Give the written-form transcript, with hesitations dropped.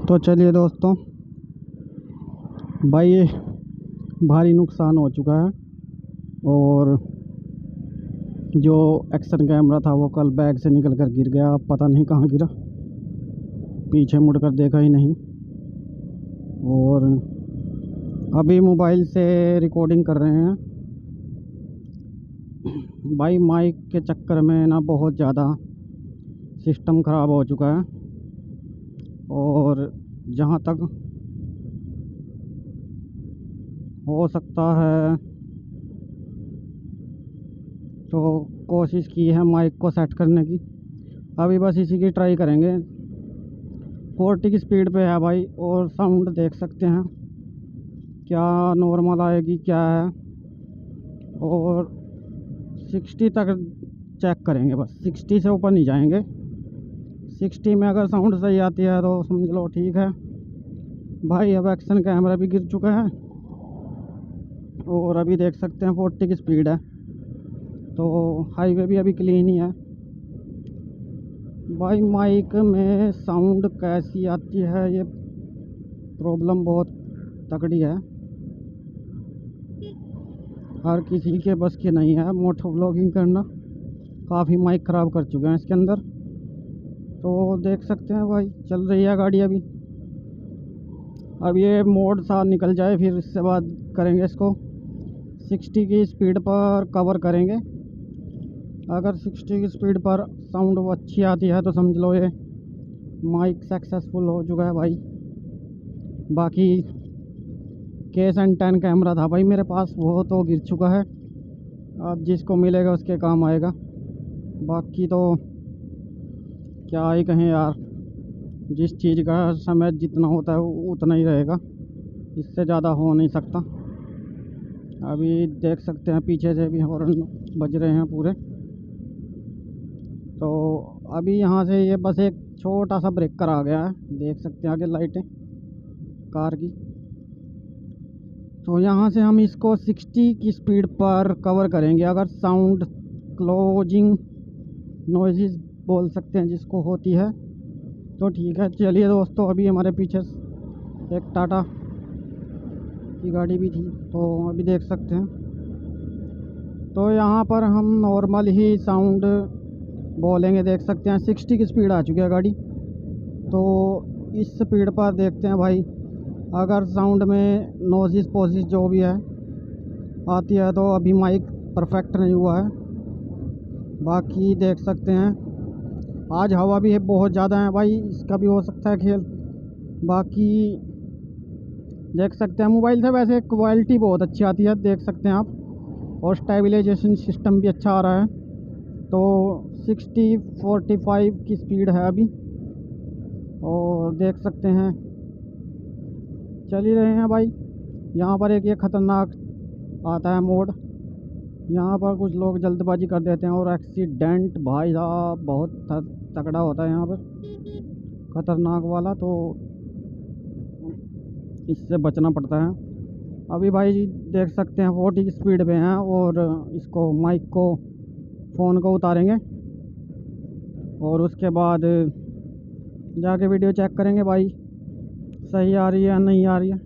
तो चलिए दोस्तों, भाई ये भारी नुकसान हो चुका है। और जो एक्शन कैमरा था वो कल बैग से निकल कर गिर गया। अब पता नहीं कहाँ गिरा, पीछे मुड़कर देखा ही नहीं। और अभी मोबाइल से रिकॉर्डिंग कर रहे हैं। भाई माइक के चक्कर में ना बहुत ज़्यादा सिस्टम ख़राब हो चुका है। और जहाँ तक हो सकता है तो कोशिश की है माइक को सेट करने की। अभी बस इसी की ट्राई करेंगे। 40 की स्पीड पे है भाई, और साउंड देख सकते हैं क्या नॉर्मल आएगी क्या है। और 60 तक चेक करेंगे, बस 60 से ऊपर नहीं जाएंगे। 60 में अगर साउंड सही आती है तो समझ लो ठीक है भाई। अब एक्शन कैमरा भी गिर चुका है और अभी देख सकते हैं 40 की स्पीड है, तो हाईवे भी अभी क्लीन ही है। भाई माइक में साउंड कैसी आती है, ये प्रॉब्लम बहुत तगड़ी है। हर किसी के बस की नहीं है मोटो व्लॉगिंग करना। काफ़ी माइक ख़राब कर चुके हैं इसके अंदर। तो देख सकते हैं भाई, चल रही है गाड़ी अभी। अब ये मोड सा निकल जाए फिर इससे बाद करेंगे इसको। 60 की स्पीड पर कवर करेंगे। अगर 60 की स्पीड पर साउंड वो अच्छी आती है तो समझ लो ये माइक सक्सेसफुल हो चुका है भाई। बाकी केस एंड 10 कैमरा था भाई मेरे पास, वो तो गिर चुका है। अब जिसको मिलेगा उसके काम आएगा। बाकी तो क्या ही कहें यार, जिस चीज़ का समय जितना होता है वो उतना ही रहेगा, इससे ज़्यादा हो नहीं सकता। अभी देख सकते हैं पीछे से भी हॉर्न बज रहे हैं पूरे। तो अभी यहाँ से ये बस एक छोटा सा ब्रेकर आ गया है, देख सकते हैं आगे लाइटें कार की। तो यहाँ से हम इसको 60 की स्पीड पर कवर करेंगे। अगर साउंड क्लोजिंग नॉइज़ बोल सकते हैं जिसको होती है तो ठीक है। चलिए दोस्तों, अभी हमारे पीछे एक टाटा की गाड़ी भी थी, तो अभी देख सकते हैं। तो यहाँ पर हम नॉर्मल ही साउंड बोलेंगे, देख सकते हैं 60 की स्पीड आ चुकी है गाड़ी। तो इस स्पीड पर देखते हैं भाई, अगर साउंड में नॉइज़ पॉजिस जो भी है आती है तो अभी माइक परफेक्ट नहीं हुआ है। बाकी देख सकते हैं आज हवा भी है बहुत ज़्यादा है भाई, इसका भी हो सकता है खेल। बाकी देख सकते हैं मोबाइल से वैसे क्वालिटी बहुत अच्छी आती है, देख सकते हैं आप। और स्टेबलाइजेशन सिस्टम भी अच्छा आ रहा है। तो 60-45 की स्पीड है अभी, और देख सकते हैं चल ही रहे हैं भाई। यहाँ पर एक ये ख़तरनाक आता है मोड, यहाँ पर कुछ लोग जल्दबाजी कर देते हैं और एक्सीडेंट भाई साहब बहुत तगड़ा होता है यहाँ पर, ख़तरनाक वाला। तो इससे बचना पड़ता है। अभी भाई देख सकते हैं 40 की स्पीड पे हैं, और इसको माइक को फ़ोन को उतारेंगे और उसके बाद जाके वीडियो चेक करेंगे भाई सही आ रही है या नहीं आ रही है।